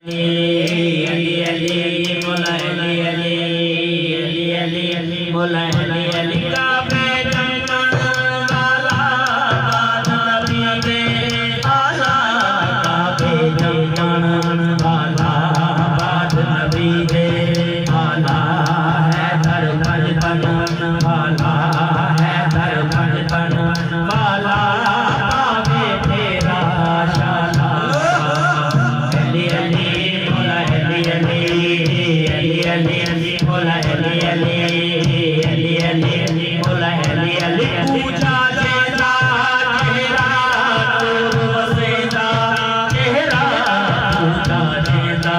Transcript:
अली अली अली मौला अली अली अली अली अली मौला अली अली का बेजमन वाला बात नबी दे आला का बेजमन वाला बात नबी दे आला है दर भजन वाला है दर भजन वाला काबे तेरा शाला अली अली अली अली मौला अली अली अली अली अली मौला अली अली पूजा देता चेहरा नूर वसेदा चेहरा पूजा देता